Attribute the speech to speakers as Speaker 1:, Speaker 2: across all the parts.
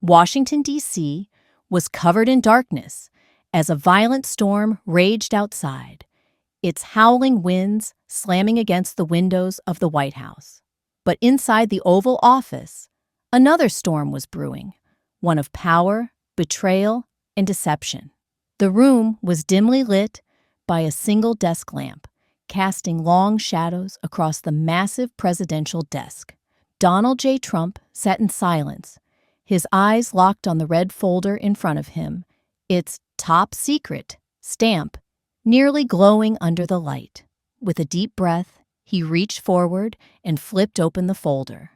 Speaker 1: Washington, D.C. was covered in darkness as a violent storm raged outside, its howling winds slamming against the windows of the White House. But inside the Oval Office, another storm was brewing, one of power, betrayal, and deception. The room was dimly lit by a single desk lamp, casting long shadows across the massive presidential desk. Donald J. Trump sat in silence, his eyes locked on the red folder in front of him, its top secret stamp nearly glowing under the light. With a deep breath, he reached forward and flipped open the folder.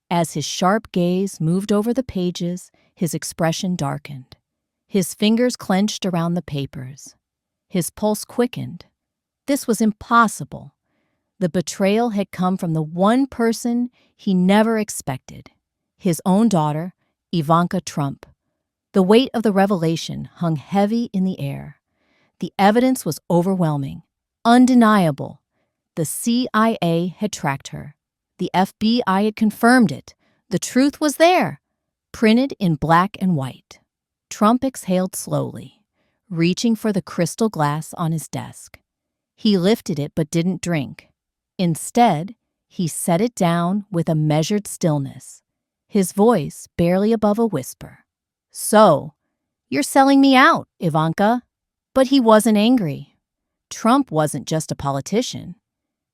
Speaker 1: As his sharp gaze moved over the pages, his expression darkened. His fingers clenched around the papers. His pulse quickened. This was impossible. The betrayal had come from the one person he never expected, his own daughter, Ivanka Trump. The weight of the revelation hung heavy in the air. The evidence was overwhelming, undeniable. The CIA had tracked her. The FBI had confirmed it. The truth was there, printed in black and white. Trump exhaled slowly, reaching for the crystal glass on his desk. He lifted it but didn't drink. Instead, he set it down with a measured stillness, his voice barely above a whisper. "So, you're selling me out, Ivanka." But he wasn't angry. Trump wasn't just a politician.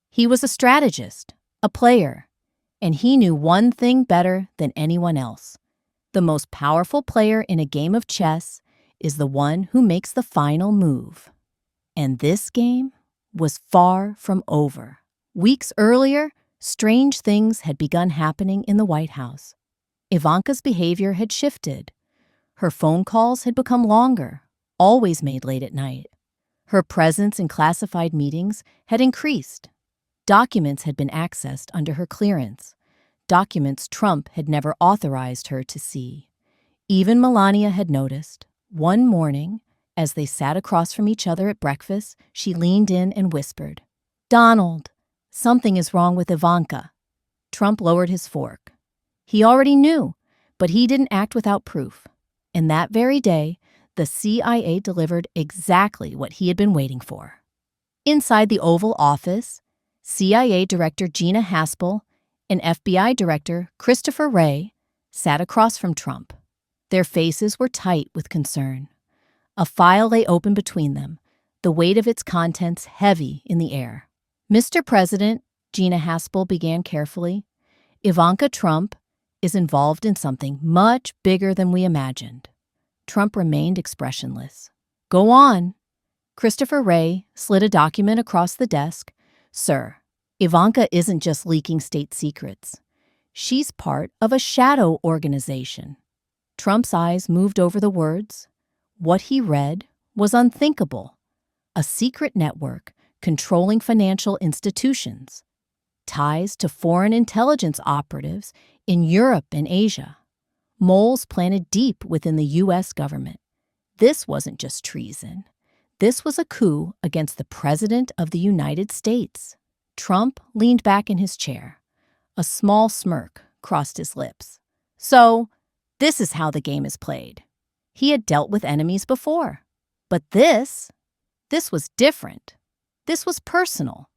Speaker 1: He was a strategist, a player, and he knew one thing better than anyone else. The most powerful player in a game of chess is the one who makes the final move. And this game was far from over. Weeks earlier, strange things had begun happening in the White House. Ivanka's behavior had shifted. Her phone calls had become longer, always made late at night. Her presence in classified meetings had increased. Documents had been accessed under her clearance, documents Trump had never authorized her to see. Even Melania had noticed. One morning, as they sat across from each other at breakfast, she leaned in and whispered, "Donald, something is wrong with Ivanka." Trump lowered his fork. He already knew, but he didn't act without proof. And that very day, the CIA delivered exactly what he had been waiting for. Inside the Oval Office, CIA Director Gina Haspel and FBI Director Christopher Wray sat across from Trump. Their faces were tight with concern. A file lay open between them, the weight of its contents heavy in the air. "Mr. President," Gina Haspel began carefully, "Ivanka Trump is involved in something much bigger than we imagined." Trump remained expressionless. "Go on." Christopher Wray slid a document across the desk. "Sir, Ivanka isn't just leaking state secrets. She's part of a shadow organization." Trump's eyes moved over the words. What he read was unthinkable. A secret network controlling financial institutions, ties to foreign intelligence operatives in Europe and Asia, moles planted deep within the U.S. government. This wasn't just treason. This was a coup against the President of the United States. Trump leaned back in his chair. A small smirk crossed his lips. So, this is how the game is played. He had dealt with enemies before. But this was different. This was personal.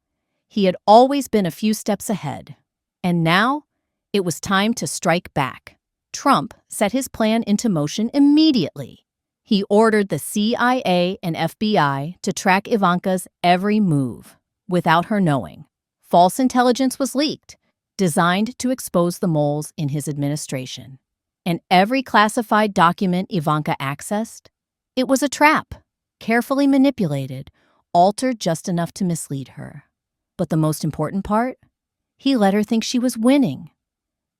Speaker 1: He had always been a few steps ahead. And now, it was time to strike back. Trump set his plan into motion immediately. He ordered the CIA and FBI to track Ivanka's every move, without her knowing. False intelligence was leaked, designed to expose the moles in his administration. And every classified document Ivanka accessed, it was a trap, carefully manipulated, altered just enough to mislead her. But the most important part? He let her think she was winning.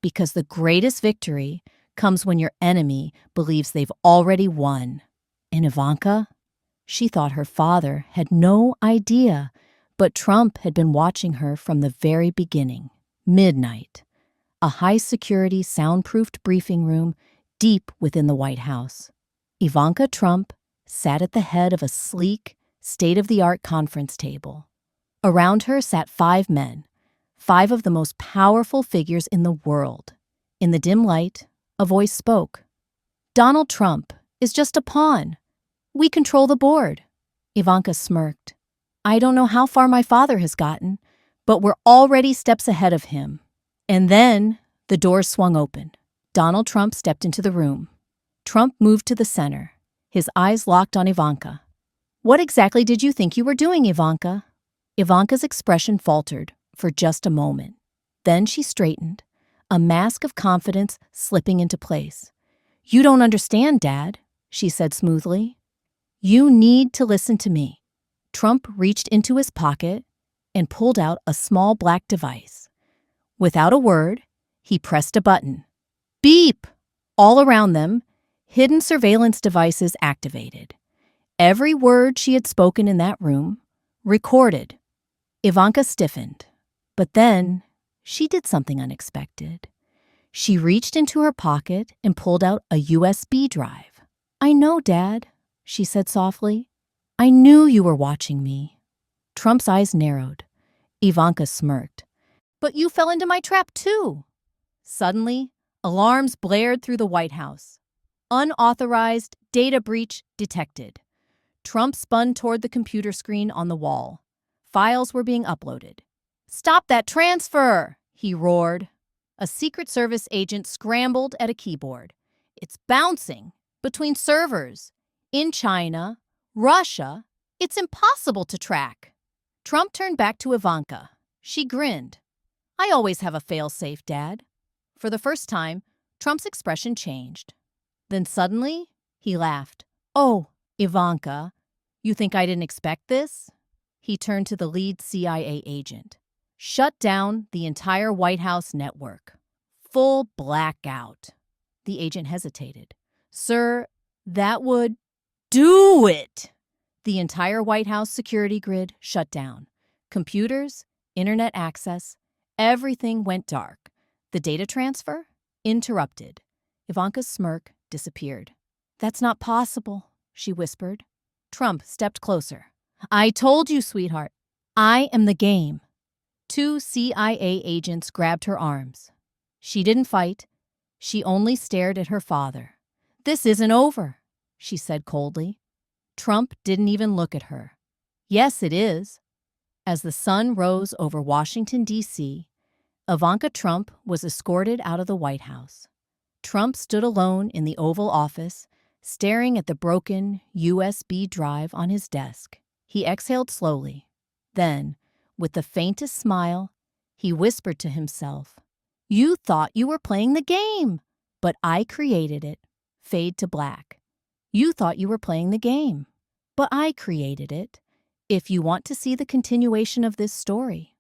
Speaker 1: Because the greatest victory comes when your enemy believes they've already won. And Ivanka? She thought her father had no idea, but Trump had been watching her from the very beginning. Midnight. A high-security, soundproofed briefing room deep within the White House. Ivanka Trump sat at the head of a sleek, state-of-the-art conference table. Around her sat 5 men, 5 of the most powerful figures in the world. In the dim light, a voice spoke. Donald Trump is just a pawn. We control the board. Ivanka smirked. I don't know how far my father has gotten, but we're already steps ahead of him. And then the doors swung open. Donald Trump stepped into the room. Trump moved to the center, his eyes locked on Ivanka. What exactly did you think you were doing, Ivanka? Ivanka's expression faltered for just a moment. Then she straightened, a mask of confidence slipping into place. You don't understand, Dad, she said smoothly. You need to listen to me. Trump reached into his pocket and pulled out a small black device. Without a word, he pressed a button. Beep! All around them, hidden surveillance devices activated. Every word she had spoken in that room, recorded. Ivanka stiffened, but then she did something unexpected. She reached into her pocket and pulled out a USB drive. I know, Dad, she said softly. I knew you were watching me. Trump's eyes narrowed. Ivanka smirked. But you fell into my trap too. Suddenly, alarms blared through the White House. Unauthorized data breach detected. Trump spun toward the computer screen on the wall. Files were being uploaded. Stop that transfer, he roared. A Secret Service agent scrambled at a keyboard. It's bouncing between servers. In China, Russia, it's impossible to track. Trump turned back to Ivanka. She grinned. I always have a fail-safe, Dad. For the first time, Trump's expression changed. Then suddenly, he laughed. Oh, Ivanka, you think I didn't expect this? He turned to the lead CIA agent. Shut down the entire White House network. Full blackout. The agent hesitated. Sir, that would do it. The entire White House security grid shut down. Computers, internet access, everything went dark. The data transfer? Interrupted. Ivanka's smirk disappeared. That's not possible, she whispered. Trump stepped closer. I told you, sweetheart. I am the game. 2 CIA agents grabbed her arms. She didn't fight. She only stared at her father. This isn't over, she said coldly. Trump didn't even look at her. Yes, it is. As the sun rose over Washington, D.C., Ivanka Trump was escorted out of the White House. Trump stood alone in the Oval Office, staring at the broken USB drive on his desk. He exhaled slowly. Then, with the faintest smile, he whispered to himself, You thought you were playing the game, but I created it. Fade to black. You thought you were playing the game, but I created it. If you want to see the continuation of this story,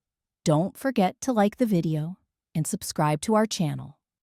Speaker 1: don't forget to like the video and subscribe to our channel.